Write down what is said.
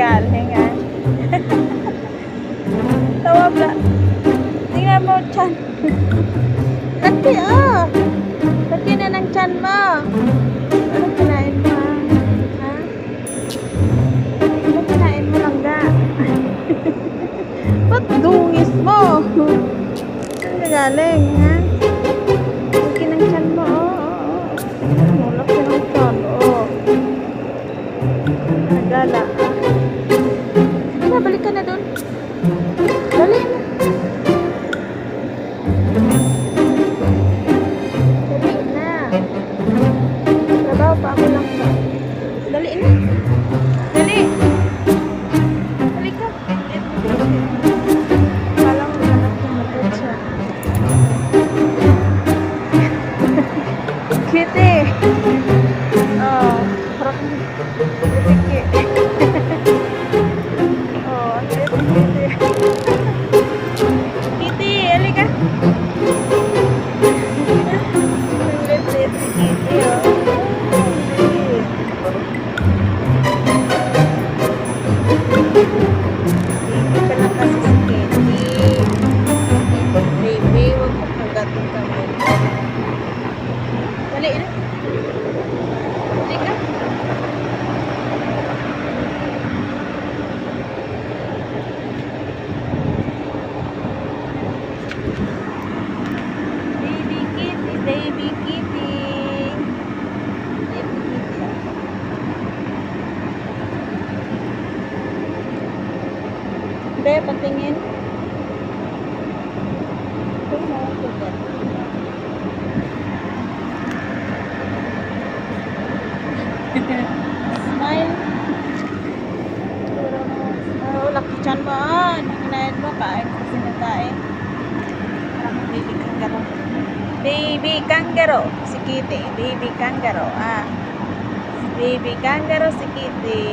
Hingal, hingal. Tawag na. Tingnan mo, chan. Laki, oh. Laki na ng chan mo. Ano kinain mo, ha? Ano kinain mo lang ga? Ba't dungis mo? Saan ka galing, ha? Laki ng chan mo, oh. Laki ng chan, oh. Nagala, ah. Tara, balik ka na dun. Dali na. Dali na. Trabaho pa ako lang ba? Dali na. Dali. Dali ka. Kala mo hanap ng matutsa. Kitty. Oh, parang kitty. Oh, kitty. Kitty, halika. Kitty, oh. Baby ka lang kasi si Kitty. Baby, huwag mo kagatin kami. Dali na. Dali ka. Baby Kitty, baby Kitty. Baby Kitty. Be, patingin. Smile. Oh, laki chan mo. Kinain mo. Kain kasi na tayo. Parang baby kangaroo. Baby kangaroo. Si Kitty. Baby kangaroo. Ah. Baby kangaroo si Kitty.